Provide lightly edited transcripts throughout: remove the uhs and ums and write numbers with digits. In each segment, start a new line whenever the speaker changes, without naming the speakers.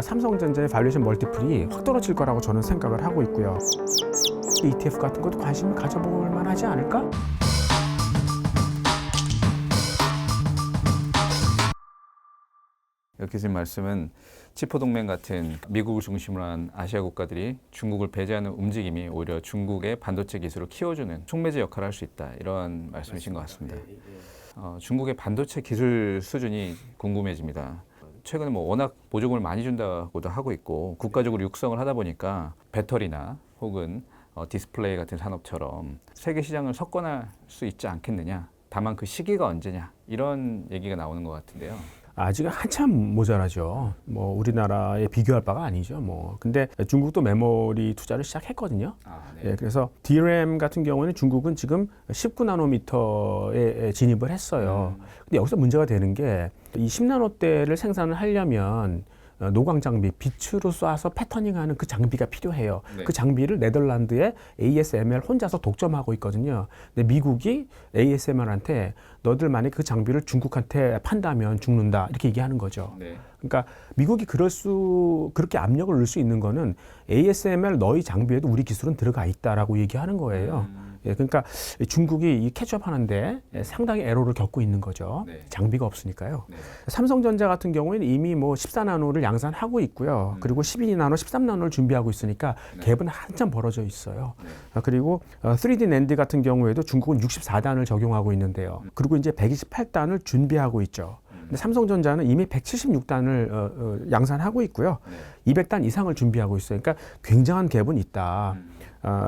삼성전자의 밸류에이션 멀티플이 확 떨어질 거라고 저는 생각을 하고 있고요. ETF 같은 것도 관심 가져볼 만하지 않을까?
교수님 말씀은 치포동맹 같은 미국을 중심으로 한 아시아 국가들이 중국을 배제하는 움직임이 오히려 중국의 반도체 기술을 키워주는 촉매제 역할을 할 수 있다, 이런 말씀이신 것 같습니다. 중국의 반도체 기술 수준이 궁금해집니다. 최근에 워낙 보조금을 많이 준다고도 하고 있고 국가적으로 육성을 하다 보니까 배터리나 혹은 디스플레이 같은 산업처럼 세계 시장을 석권할 수 있지 않겠느냐, 다만 그 시기가 언제냐, 이런 얘기가 나오는 것 같은데요.
아직은 한참 모자라죠. 우리나라에 비교할 바가 아니죠. 근데 중국도 메모리 투자를 시작했거든요.
네.
그래서 DRAM 같은 경우는 중국은 지금 19나노미터에 진입을 했어요. 근데 여기서 문제가 되는 게 이 10나노대를 생산을 하려면 노광 장비, 빛으로 쏴서 패터닝하는 그 장비가 필요해요.
네.
그 장비를 네덜란드의 ASML 혼자서 독점하고 있거든요. 근데 미국이 ASML한테 너들 만약 그 장비를 중국한테 판다면 죽는다, 이렇게 얘기하는 거죠.
네.
그러니까 미국이 그렇게 압력을 넣을 수 있는 거는 ASML 너희 장비에도 우리 기술은 들어가 있다라고 얘기하는 거예요. 그러니까 중국이 이 캐치업 하는데 상당히 애로를 겪고 있는 거죠.
네.
장비가 없으니까요.
네.
삼성전자 같은 경우에는 이미 14나노를 양산하고 있고요. 그리고 12나노, 13나노를 준비하고 있으니까 갭은 한참 벌어져 있어요. 그리고 3D 낸드 같은 경우에도 중국은 64단을 적용하고 있는데요. 그리고 이제 128단을 준비하고 있죠. 근데 삼성전자는 이미 176단을 양산하고 있고요. 200단 이상을 준비하고 있어요. 그러니까 굉장한 갭은 있다.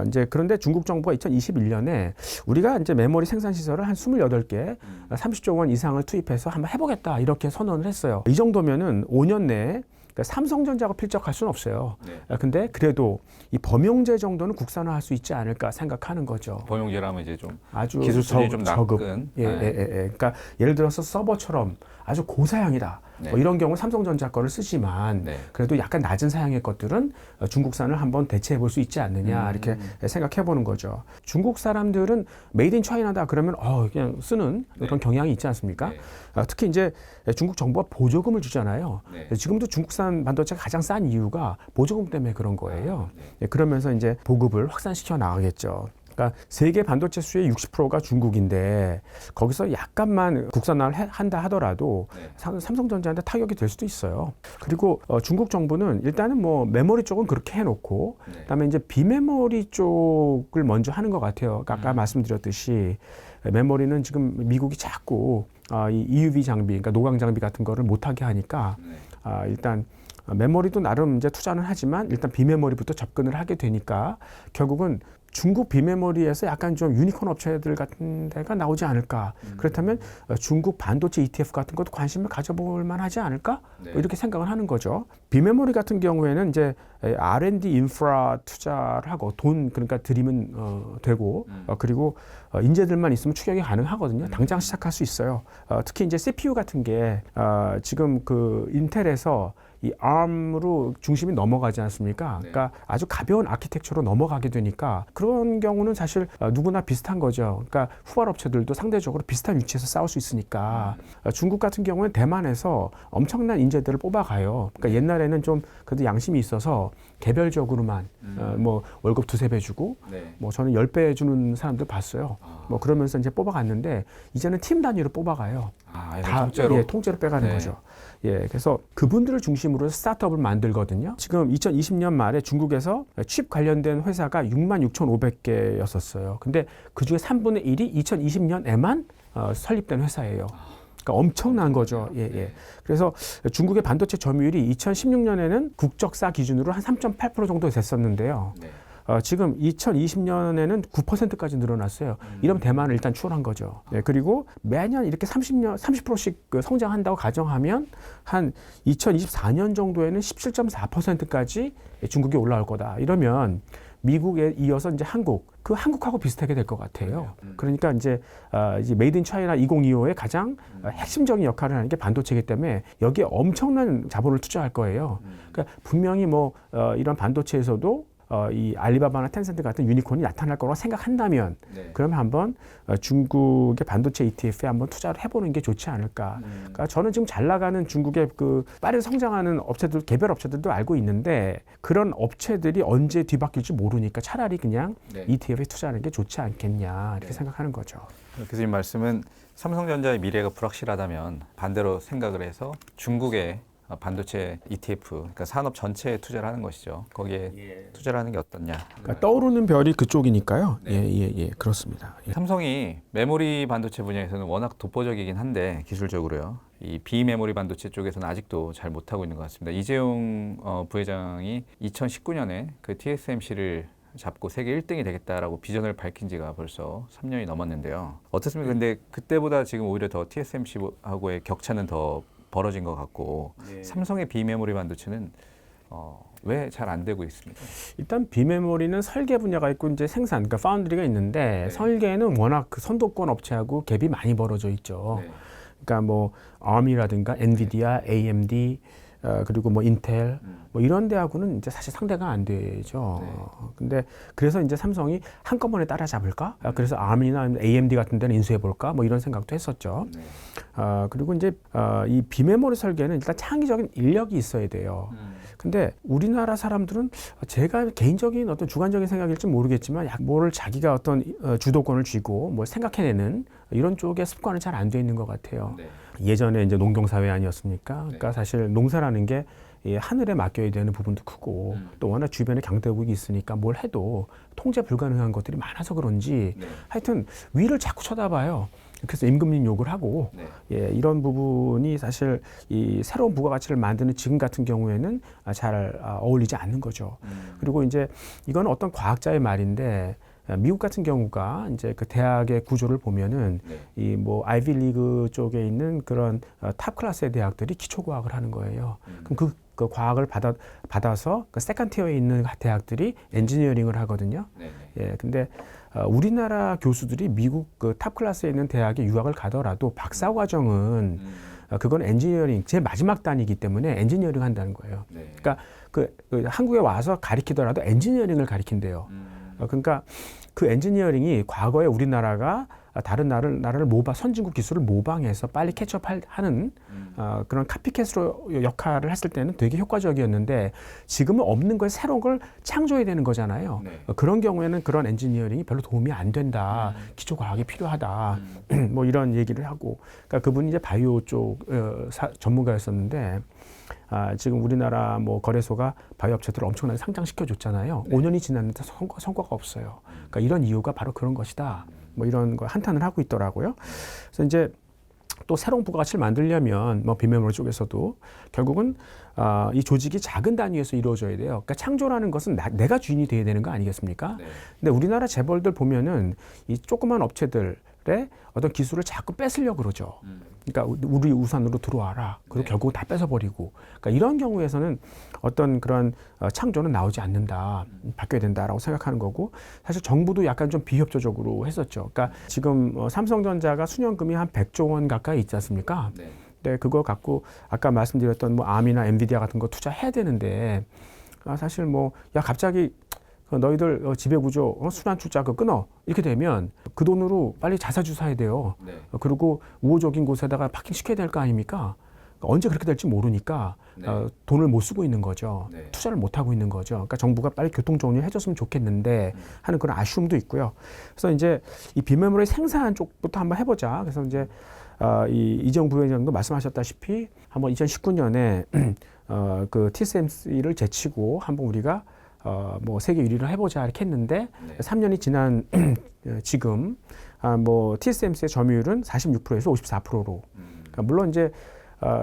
이제 그런데 중국 정부가 2021년에 우리가 이제 메모리 생산 시설을 한 28개, 30조 원 이상을 투입해서 한번 해보겠다, 이렇게 선언을 했어요. 이 정도면은 5년 내에 삼성전자가 필적할 수는 없어요. 근데 그래도 이 범용제 정도는 국산화할 수 있지 않을까 생각하는 거죠.
범용제라면 이제 좀
아주
기술 수준이 좀
저급.
낮은.
그러니까 예를 들어서 서버처럼 아주 고사양이다.
네.
이런 경우 삼성전자 거를 쓰지만 그래도 약간 낮은 사양의 것들은 중국산을 한번 대체해 볼 수 있지 않느냐, 이렇게 생각해 보는 거죠. 중국 사람들은 메이드 인 차이나다 그러면 그냥 쓰는 그런 경향이 있지 않습니까? 특히 이제 중국 정부가 보조금을 주잖아요. 지금도 중국산 반도체가 가장 싼 이유가 보조금 때문에 그런 거예요. 그러면서 이제 보급을 확산시켜 나가겠죠. 그러니까 세계 반도체 수의 60%가 중국인데 거기서 약간만 국산화를 한다 하더라도 삼성전자한테 타격이 될 수도 있어요. 그리고 중국 정부는 일단은 메모리 쪽은 그렇게 해놓고 그다음에 이제 비메모리 쪽을 먼저 하는 것 같아요. 아까 말씀드렸듯이 메모리는 지금 미국이 자꾸 이 EUV 장비, 그러니까 노광 장비 같은 거를 못하게 하니까 일단 메모리도 나름 이제 투자는 하지만 일단 비메모리부터 접근을 하게 되니까 결국은 중국 비메모리에서 약간 좀 유니콘 업체들 같은 데가 나오지 않을까. 그렇다면 중국 반도체 ETF 같은 것도 관심을 가져볼 만하지 않을까? 이렇게 생각을 하는 거죠. 비메모리 같은 경우에는 이제 R&D 인프라 투자를 하고 그러니까 들이면 되고 그리고 인재들만 있으면 추격이 가능하거든요. 당장 시작할 수 있어요. 특히 이제 CPU 같은 게 지금 그 인텔에서 이 ARM으로 중심이 넘어가지 않습니까? 그러니까 아주 가벼운 아키텍처로 넘어가게 되니까 그런 경우는 사실 누구나 비슷한 거죠. 그러니까 후발 업체들도 상대적으로 비슷한 위치에서 싸울 수 있으니까 중국 같은 경우는 대만에서 엄청난 인재들을 뽑아가요. 그러니까 옛날에는 좀 그래도 양심이 있어서 개별적으로만 월급 2-3배 주고 저는 10배 주는 사람들 봤어요. 그러면서 이제 뽑아갔는데 이제는 팀 단위로 뽑아가요. 다 통째로? 통째로 빼가는 거죠. 그래서 그분들을 중심으로 스타트업을 만들거든요. 지금 2020년 말에 중국에서 칩 관련된 회사가 66,500개였었어요. 근데 그중에 3분의 1이 2020년에만 설립된 회사예요. 그러니까 엄청난 거죠. 그래서 중국의 반도체 점유율이 2016년에는 국적사 기준으로 한 3.8% 정도 됐었는데요. 지금 2020년에는 9%까지 늘어났어요. 이러면 대만을 일단 추월한 거죠. 그리고 매년 이렇게 30%씩 성장한다고 가정하면 한 2024년 정도에는 17.4%까지 중국이 올라올 거다. 이러면 미국에 이어서 이제 한국하고 비슷하게 될 것 같아요. 그러니까 이제 메이드 인 차이나 2025의 가장 핵심적인 역할을 하는 게 반도체이기 때문에 여기에 엄청난 자본을 투자할 거예요. 그러니까 분명히 이런 반도체에서도 이 알리바바나 텐센트 같은 유니콘이 나타날 거라고 생각한다면 그러면 한번 중국의 반도체 ETF에 한번 투자를 해보는 게 좋지 않을까. 그러니까 저는 지금 잘 나가는 중국의 그 빠르게 성장하는 업체들, 개별 업체들도 알고 있는데 그런 업체들이 언제 뒤바뀔지 모르니까 차라리 그냥 ETF에 투자하는 게 좋지 않겠냐 이렇게 생각하는 거죠.
교수님 말씀은 삼성전자의 미래가 불확실하다면 반대로 생각을 해서 중국의 반도체 ETF, 그러니까 산업 전체에 투자를 하는 것이죠. 거기에 투자를 하는 게 어떻냐.
그러니까 떠오르는 별이 그쪽이니까요. 그렇습니다.
삼성이 메모리 반도체 분야에서는 워낙 독보적이긴 한데 기술적으로요. 이 비메모리 반도체 쪽에서는 아직도 잘 못하고 있는 것 같습니다. 이재용 부회장이 2019년에 그 TSMC를 잡고 세계 1등이 되겠다라고 비전을 밝힌 지가 벌써 3년이 넘었는데요. 어떻습니까? 근데 그때보다 지금 오히려 더 TSMC하고의 격차는 더 벌어진 것 같고 삼성의 비메모리 반도체는 왜 잘 안 되고 있습니까?
일단 비메모리는 설계 분야가 있고 이제 생산, 그러니까 파운드리가 있는데 설계는 워낙 그 선도권 업체하고 갭이 많이 벌어져 있죠. 그러니까 뭐 ARM이라든가 엔비디아, AMD 그리고 뭐 인텔 뭐 이런 데하고는 이제 사실 상대가 안 되죠. 근데 그래서 이제 삼성이 한꺼번에 따라잡을까? 그래서 ARM이나 AMD 같은 데는 인수해 볼까? 뭐 이런 생각도 했었죠. 그리고 이제 이 비메모리 설계는 일단 창의적인 인력이 있어야 돼요. 근데 우리나라 사람들은 제가 개인적인 어떤 주관적인 생각일지 모르겠지만 뭐를 자기가 어떤 주도권을 쥐고 뭘 생각해내는 이런 쪽의 습관은 잘 안 돼 있는 것 같아요. 예전에 이제 농경사회 아니었습니까? 그러니까 사실 농사라는 게 하늘에 맡겨야 되는 부분도 크고 또 워낙 주변에 강대국이 있으니까 뭘 해도 통제 불가능한 것들이 많아서 그런지 하여튼 위를 자꾸 쳐다봐요. 그래서 임금님 욕을 하고 이런 부분이 사실 이 새로운 부가가치를 만드는 지금 같은 경우에는 잘 어울리지 않는 거죠. 그리고 이제 이건 어떤 과학자의 말인데 미국 같은 경우가 이제 그 대학의 구조를 보면은 이 뭐 아이비리그 쪽에 있는 그런 탑 클래스의 대학들이 기초과학을 하는 거예요. 그럼 그 과학을 받아서 그 세컨 티어에 있는 대학들이 엔지니어링을 하거든요. 근데 우리나라 교수들이 미국 그 탑 클래스에 있는 대학에 유학을 가더라도 박사 과정은 그건 엔지니어링 제 마지막 단이기 때문에 엔지니어링 한다는 거예요. 그러니까 그 한국에 와서 가리키더라도 엔지니어링을 가리킨대요. 그러니까 그 엔지니어링이 과거에 우리나라가 다른 나라를 선진국 기술을 모방해서 빨리 캐치업하는 그런 카피캣으로 역할을 했을 때는 되게 효과적이었는데 지금은 없는 걸 새로운 걸 창조해야 되는 거잖아요. 그런 경우에는 그런 엔지니어링이 별로 도움이 안 된다. 기초 과학이 필요하다. 뭐 이런 얘기를 하고, 그러니까 그분이 이제 바이오 쪽 전문가였었는데. 지금 우리나라 뭐 거래소가 바이오 업체들을 엄청나게 상장시켜 줬잖아요. 5년이 지났는데 성과가 없어요. 그러니까 이런 이유가 바로 그런 것이다. 뭐 이런 거 한탄을 하고 있더라고요. 그래서 이제 또 새로운 부가가치를 만들려면 뭐 비메모리 쪽에서도 결국은 이 조직이 작은 단위에서 이루어져야 돼요. 그러니까 창조라는 것은 내가 주인이 돼야 되는 거 아니겠습니까? 근데 우리나라 재벌들 보면은 이 조그만 업체들의 어떤 기술을 자꾸 뺏으려고 그러죠. 그러니까 우리 우산으로 들어와라. 그리고 결국 다 뺏어버리고. 그러니까 이런 경우에서는 어떤 그런 창조는 나오지 않는다. 바뀌어야 된다라고 생각하는 거고, 사실 정부도 약간 좀 비협조적으로 했었죠. 그러니까 지금 삼성전자가 수년금이 한 100조 원 가까이 있지 않습니까? 네, 그거 갖고 아까 말씀드렸던 뭐 ARM이나 엔비디아 같은 거 투자해야 되는데 사실 뭐 야 갑자기 너희들 지배구조 순환 출자 그거 끊어 이렇게 되면 그 돈으로 빨리 자사주사해야 돼요. 그리고 우호적인 곳에다가 파킹시켜야 될 거 아닙니까? 언제 그렇게 될지 모르니까 돈을 못 쓰고 있는 거죠. 투자를 못 하고 있는 거죠. 그러니까 정부가 빨리 교통 정리를 해줬으면 좋겠는데 하는 그런 아쉬움도 있고요. 그래서 이제 이 비메모리 생산 쪽부터 한번 해보자. 그래서 이제 이재용 부회장도 말씀하셨다시피 한번 2019년에 그 TSMC를 제치고 한번 우리가 뭐 세계 1위를 해보자 이렇게 했는데 3년이 지난 지금 뭐 TSMC의 점유율은 46%에서 54%로 그러니까 물론 이제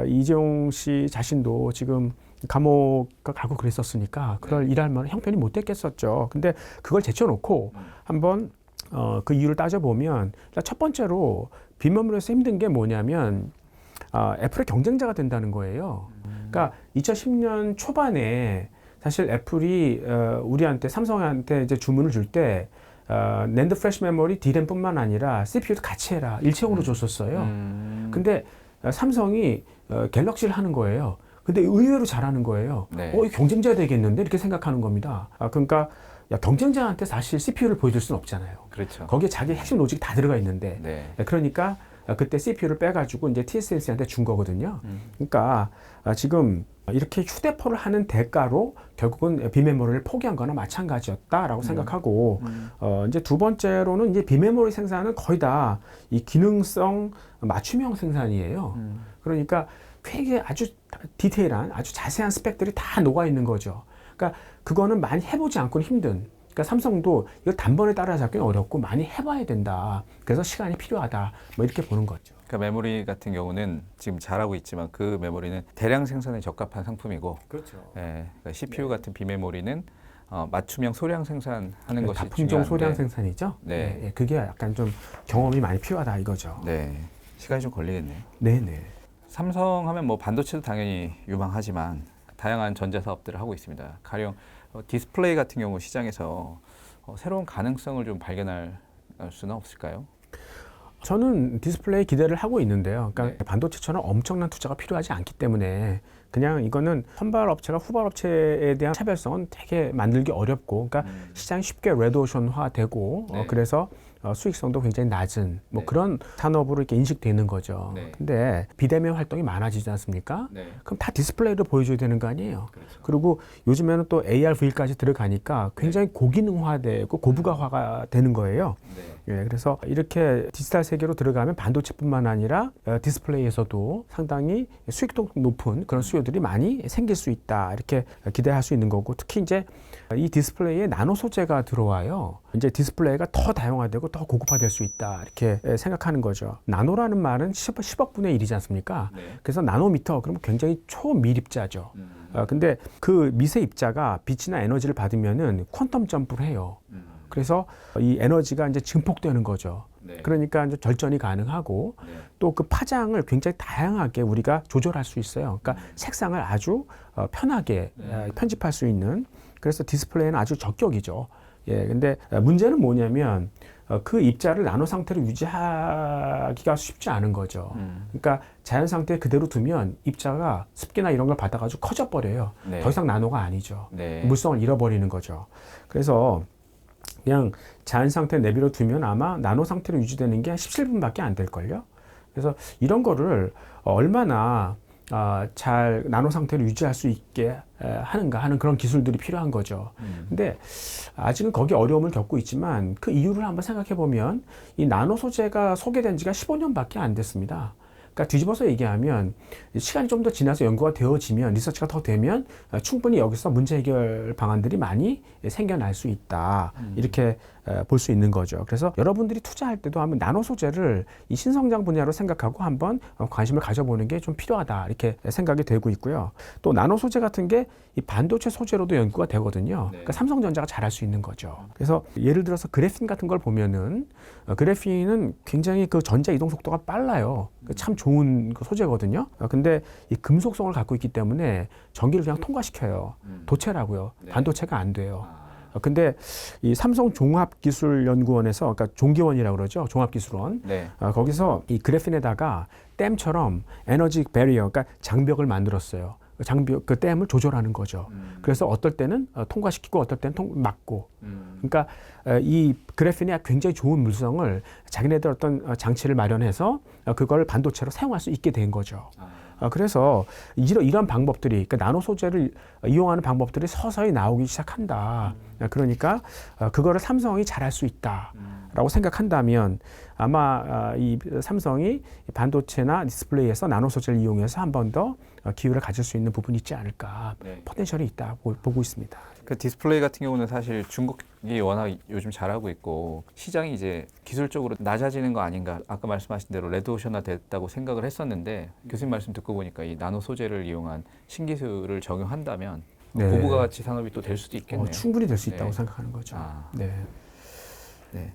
이재용 씨 자신도 지금 감옥 가고 그랬었으니까 그걸 일할 만한 형편이 못 됐겠었죠. 근데 그걸 제쳐놓고 한번 그 이유를 따져보면 첫 번째로 비메모리에서 힘든 게 뭐냐면 애플의 경쟁자가 된다는 거예요. 그러니까 2010년 초반에 사실 애플이 우리한테 삼성한테 이제 주문을 줄 때 낸드 플래시 메모리 D램뿐만 아니라 CPU도 같이 해라 일체형으로 줬었어요. 근데 삼성이 갤럭시를 하는 거예요. 근데 의외로 잘하는 거예요.
네.
이거 경쟁자 되겠는데 이렇게 생각하는 겁니다. 그러니까 야, 경쟁자한테 사실 CPU를 보여줄 수는 없잖아요.
그렇죠.
거기에 자기 핵심 로직이 다 들어가 있는데
네.
그러니까 그때 CPU를 빼가지고 이제 TSMC한테 준 거거든요. 그러니까 지금 이렇게 휴대폰을 하는 대가로 결국은 비메모리를 포기한 거나 마찬가지였다라고 생각하고 이제 두 번째로는 이제 비메모리 생산은 거의 다 이 기능성 맞춤형 생산이에요. 그러니까 되게 아주 디테일한 아주 자세한 스펙들이 다 녹아 있는 거죠. 그러니까 그거는 많이 해보지 않고는 힘든. 그러니까 삼성도 이거 단번에 따라잡기는 어렵고 많이 해봐야 된다. 그래서 시간이 필요하다. 뭐 이렇게 보는 거죠.
그러니까 메모리 같은 경우는 지금 잘하고 있지만 그 메모리는 대량 생산에 적합한 상품이고,
그렇죠.
예, 그러니까 CPU 같은 비메모리는 맞춤형 소량 생산하는 것이
다품종
중요한데,
소량 생산이죠.
네.
예, 그게 약간 좀 경험이 많이 필요하다 이거죠.
네, 시간이 좀 걸리겠네요.
네네.
삼성 하면 뭐 반도체도 당연히 유망하지만 다양한 전자 사업들을 하고 있습니다. 가령 디스플레이 같은 경우 시장에서 새로운 가능성을 좀 발견할 수는 없을까요?
저는 디스플레이 기대를 하고 있는데요. 그러니까
네.
반도체처럼 엄청난 투자가 필요하지 않기 때문에 그냥 이거는 선발 업체가 후발 업체에 대한 차별성은 되게 만들기 어렵고, 그러니까 시장이 쉽게 레드오션화 되고,
네.
그래서 수익성도 굉장히 낮은 뭐
네.
그런 산업으로 이렇게 인식되는 거죠.
네.
근데 비대면 활동이 많아지지 않습니까?
네.
그럼 다 디스플레이로 보여줘야 되는 거 아니에요?
그렇죠.
그리고 요즘에는 또 AR, V까지 들어가니까 굉장히 고기능화되고 고부가화가 되는 거예요.
네.
예, 그래서 이렇게 디지털 세계로 들어가면 반도체뿐만 아니라 디스플레이에서도 상당히 수익도 높은 그런 수요들이 많이 생길 수 있다. 이렇게 기대할 수 있는 거고, 특히 이제 이 디스플레이에 나노 소재가 들어와요. 이제 디스플레이가 더 다양화되고 더 고급화될 수 있다. 이렇게 생각하는 거죠. 나노라는 말은 10억분의 1이지 않습니까?
네.
그래서 나노미터, 그러면 굉장히 초미립자죠. 근데 그 미세 입자가 빛이나 에너지를 받으면은 퀀텀 점프를 해요. 그래서 이 에너지가 이제 증폭되는 거죠.
네.
그러니까 이제 절전이 가능하고,
네.
또 그 파장을 굉장히 다양하게 우리가 조절할 수 있어요. 그러니까 색상을 아주 편하게 편집할 수 있는, 그래서 디스플레이는 아주 적격이죠. 예, 근데 문제는 뭐냐면 그 입자를 나노 상태로 유지하기가 쉽지 않은 거죠. 그러니까 자연 상태에 그대로 두면 입자가 습기나 이런 걸 받아가지고 커져 버려요.
네.
더 이상 나노가 아니죠.
네.
물성을 잃어버리는 거죠. 그래서 그냥 자연 상태 내비로 두면 아마 나노 상태로 유지되는 게 17분밖에 안 될걸요. 그래서 이런 거를 얼마나 잘 나노 상태로 유지할 수 있게 하는가 하는 그런 기술들이 필요한 거죠. 근데 아직은 거기 어려움을 겪고 있지만 그 이유를 한번 생각해 보면 이 나노 소재가 소개된 지가 15년밖에 안 됐습니다. 그러니까 뒤집어서 얘기하면 시간이 좀 더 지나서 연구가 되어지면, 리서치가 더 되면 충분히 여기서 문제 해결 방안들이 많이 생겨날 수 있다. 이렇게 볼 수 있는 거죠. 그래서 여러분들이 투자할 때도 한번 나노 소재를 이 신성장 분야로 생각하고 한번 관심을 가져보는 게 좀 필요하다. 이렇게 생각이 되고 있고요. 또 나노 소재 같은 게 이 반도체 소재로도 연구가 되거든요.
네.
그러니까 삼성전자가 잘할 수 있는 거죠. 그래서 예를 들어서 그래핀 같은 걸 보면은 그래핀은 굉장히 그 전자 이동 속도가 빨라요. 참 좋은 그 소재거든요. 근데 이 금속성을 갖고 있기 때문에 전기를 그냥 통과시켜요. 도체라고요.
네.
반도체가 안 돼요. 근데 이 삼성 종합기술연구원에서, 그러니까 종기원이라고 그러죠. 종합기술원.
네.
거기서 이 그래핀에다가 댐처럼 에너지 배리어, 그러니까 장벽을 만들었어요. 장벽, 그 댐을 조절하는 거죠. 그래서 어떨 때는 통과시키고 어떨 때는 막고. 그러니까 이 그래핀이 굉장히 좋은 물성을 자기네들 어떤 장치를 마련해서 그걸 반도체로 사용할 수 있게 된 거죠. 그래서 이런 방법들이, 그러니까 나노 소재를 이용하는 방법들이 서서히 나오기 시작한다. 그러니까 그거를 삼성이 잘할 수 있다라고 생각한다면 아마 이 삼성이 반도체나 디스플레이에서 나노 소재를 이용해서 한 번 더 기회를 가질 수 있는 부분이 있지 않을까,
네.
포텐셜이 있다 보고 있습니다.
그 디스플레이 같은 경우는 사실 중국이 워낙 요즘 잘하고 있고 시장이 이제 기술적으로 낮아지는 거 아닌가, 아까 말씀하신 대로 레드오션화 됐다고 생각을 했었는데 교수님 말씀 듣고 보니까 이 나노 소재를 이용한 신기술을 적용한다면
네.
고부가가치 산업이 또 될 수도 있겠네요.
충분히 될 수 있다고
네.
생각하는 거죠. 네.
네.